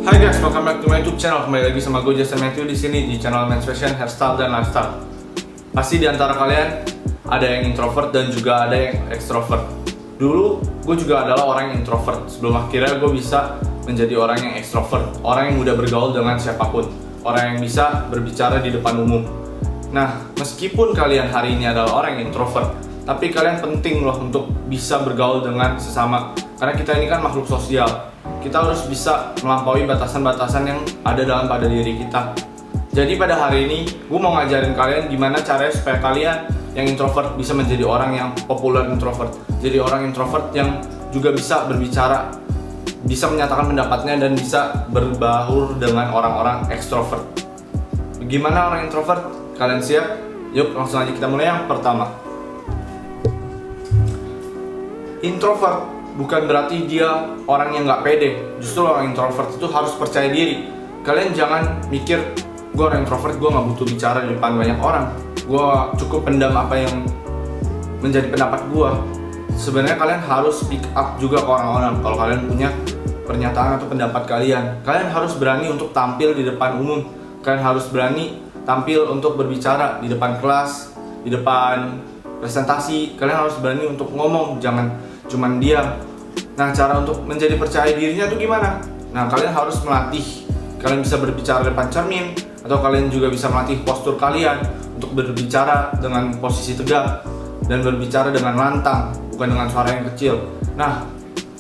Hai guys, welcome back to my YouTube channel. Kembali lagi sama gue Justin Matthew di sini di channel Men's Fashion, Hairstyle, dan Lifestyle. Pasti di antara kalian ada yang introvert dan juga ada yang extrovert. Dulu gue juga adalah orang yang introvert sebelum akhirnya gue bisa menjadi orang yang extrovert, orang yang mudah bergaul dengan siapapun, orang yang bisa berbicara di depan umum. Nah, meskipun kalian hari ini adalah orang yang introvert, tapi kalian penting loh untuk bisa bergaul dengan sesama. Karena kita ini kan makhluk sosial. Kita harus bisa melampaui batasan-batasan yang ada dalam pada diri kita. Jadi pada hari ini, gue mau ngajarin kalian gimana caranya supaya kalian yang introvert bisa menjadi orang yang populer introvert. Jadi orang introvert yang juga bisa berbicara, bisa menyatakan pendapatnya, dan bisa berbaur dengan orang-orang ekstrovert. Gimana orang introvert? Kalian siap? Yuk langsung aja kita mulai yang pertama. Introvert bukan berarti dia orang yang nggak pede. Justru orang introvert itu harus percaya diri. Kalian jangan mikir, gue orang introvert, gue nggak butuh bicara di depan banyak orang, gue cukup pendam apa yang menjadi pendapat gue. Sebenarnya kalian harus speak up juga ke orang-orang. Kalau kalian punya pernyataan atau pendapat kalian harus berani untuk tampil di depan umum. Kalian harus berani tampil untuk berbicara di depan kelas, di depan presentasi. Kalian harus berani untuk ngomong, jangan cuman diam. Nah, cara untuk menjadi percaya dirinya tuh gimana? Nah, kalian harus melatih. Kalian bisa berbicara depan cermin, atau kalian juga bisa melatih postur kalian untuk berbicara dengan posisi tegak dan berbicara dengan lantang, bukan dengan suara yang kecil. Nah,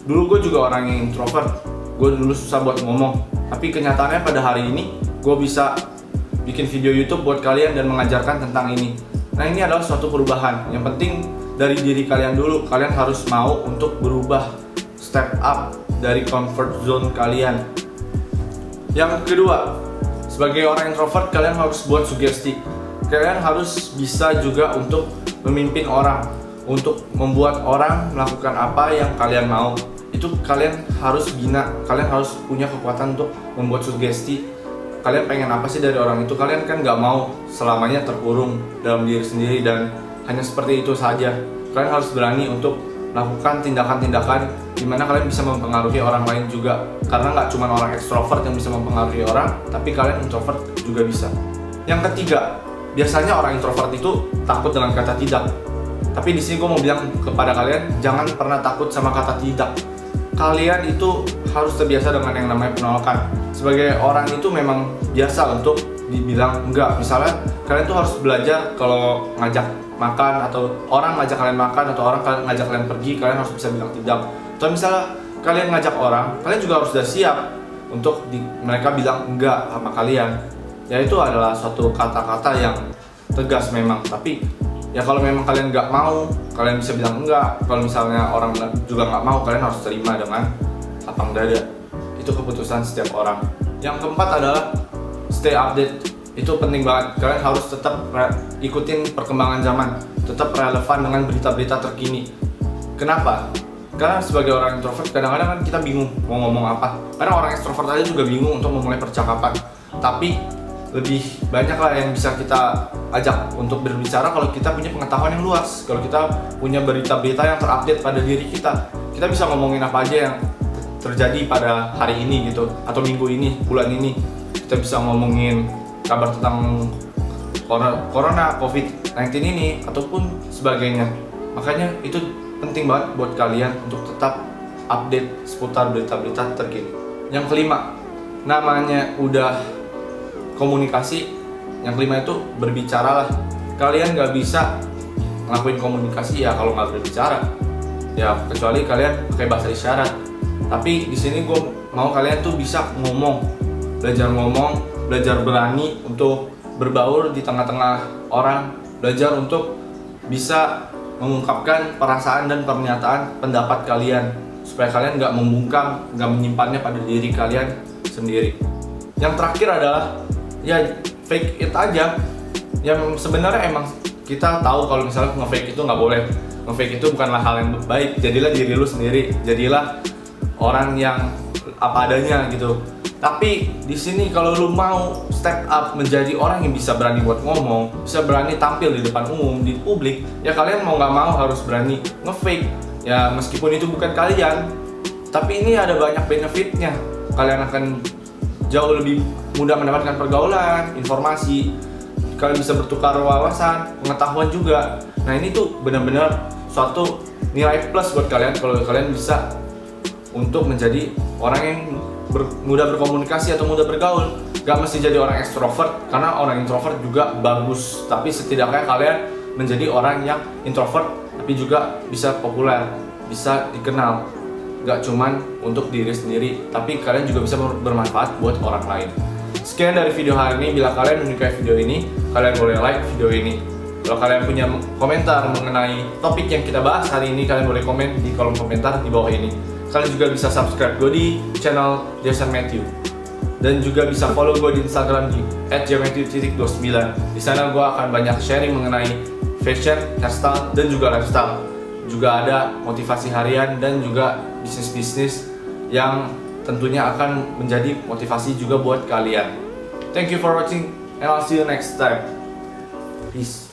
dulu gue juga orang yang introvert. Gue dulu susah buat ngomong, tapi kenyataannya pada hari ini gue bisa bikin video YouTube buat kalian dan mengajarkan tentang ini. Nah, ini adalah suatu perubahan. Yang penting dari diri kalian dulu. Kalian harus mau untuk berubah, step up dari comfort zone kalian. Yang kedua, sebagai orang introvert, kalian harus buat sugesti. Kalian harus bisa juga untuk memimpin orang, untuk membuat orang melakukan apa yang kalian mau. Itu kalian harus bina, kalian harus punya kekuatan untuk membuat sugesti. Kalian pengen apa sih dari orang itu? Kalian kan gak mau selamanya terkurung dalam diri sendiri dan hanya seperti itu saja. Kalian harus berani untuk melakukan tindakan-tindakan di mana kalian bisa mempengaruhi orang lain juga. Karena nggak cuma orang ekstrovert yang bisa mempengaruhi orang, tapi kalian introvert juga bisa. Yang ketiga, biasanya orang introvert itu takut dengan kata tidak. Tapi di sini gue mau bilang kepada kalian, jangan pernah takut sama kata tidak. Kalian itu harus terbiasa dengan yang namanya penolakan. Sebagai orang itu memang biasa untuk dibilang enggak. Misalnya kalian tuh harus belajar kalau ngajak makan, atau orang ngajak kalian makan, atau orang ngajak kalian pergi, kalian harus bisa bilang tidak. Atau misalnya kalian ngajak orang, kalian juga harus sudah siap untuk mereka bilang enggak sama kalian. Ya, itu adalah suatu kata-kata yang tegas memang. Tapi ya kalau memang kalian nggak mau, kalian bisa bilang enggak. Kalau misalnya orang juga nggak mau, kalian harus terima dengan lapang dada. Itu keputusan setiap orang. Yang keempat adalah stay update. Itu penting banget. Kalian harus tetap ikutin perkembangan zaman, tetap relevan dengan berita-berita terkini. Kenapa? Karena sebagai orang introvert kadang-kadang kan kita bingung mau ngomong apa. Karena orang ekstrovert aja juga bingung untuk memulai percakapan. Tapi lebih banyak lah yang bisa kita ajak untuk berbicara kalau kita punya pengetahuan yang luas. Kalau kita punya berita-berita yang terupdate pada diri kita, kita bisa ngomongin apa aja yang terjadi pada hari ini gitu, atau minggu ini, bulan ini. Kita bisa ngomongin kabar tentang corona, COVID-19 ini, ataupun sebagainya. Makanya itu penting banget buat kalian untuk tetap update seputar berita-berita terkini. Yang kelima, namanya udah komunikasi. Yang kelima itu berbicaralah. Kalian gak bisa ngelakuin komunikasi ya kalau nggak berbicara. Ya kecuali kalian pakai bahasa isyarat. Tapi di sini gue mau kalian tuh bisa ngomong, belajar berani untuk berbaur di tengah-tengah orang, belajar untuk bisa mengungkapkan perasaan dan pernyataan pendapat kalian supaya kalian nggak membungkam, nggak menyimpannya pada diri kalian sendiri. Yang terakhir adalah ya fake it aja. Yang sebenarnya emang kita tahu kalau misalnya nge-fake itu nggak boleh. Nge-fake itu bukanlah hal yang baik. Jadilah diri lu sendiri, jadilah orang yang apa adanya gitu. Tapi di sini kalau lu mau step up menjadi orang yang bisa berani buat ngomong, bisa berani tampil di depan umum, di publik, ya kalian mau nggak mau harus berani nge-fake. Ya meskipun itu bukan kalian, tapi ini ada banyak benefitnya. Kalian akan jauh lebih mudah mendapatkan pergaulan, informasi, kalian bisa bertukar wawasan, pengetahuan juga. Nah ini tuh benar-benar suatu nilai plus buat kalian kalau kalian bisa untuk menjadi orang yang mudah berkomunikasi atau mudah bergaul. Gak mesti jadi orang ekstrovert, karena orang introvert juga bagus, tapi setidaknya kalian menjadi orang yang introvert tapi juga bisa populer, bisa dikenal. Gak cuman untuk diri sendiri, tapi kalian juga bisa bermanfaat buat orang lain. Sekian dari video hari ini. Bila kalian menyukai video ini, kalian boleh like video ini. Kalau kalian punya komentar mengenai topik yang kita bahas hari ini, kalian boleh komen di kolom komentar di bawah ini. Kalian juga bisa subscribe gue di channel Jason Matthew, dan juga bisa follow gue di Instagram di @jmatthew_29. Di sana gue akan banyak sharing mengenai fashion, hairstyle, dan juga lifestyle. Juga ada motivasi harian dan juga bisnis-bisnis yang tentunya akan menjadi motivasi juga buat kalian. Thank you for watching and I'll see you next time. Peace.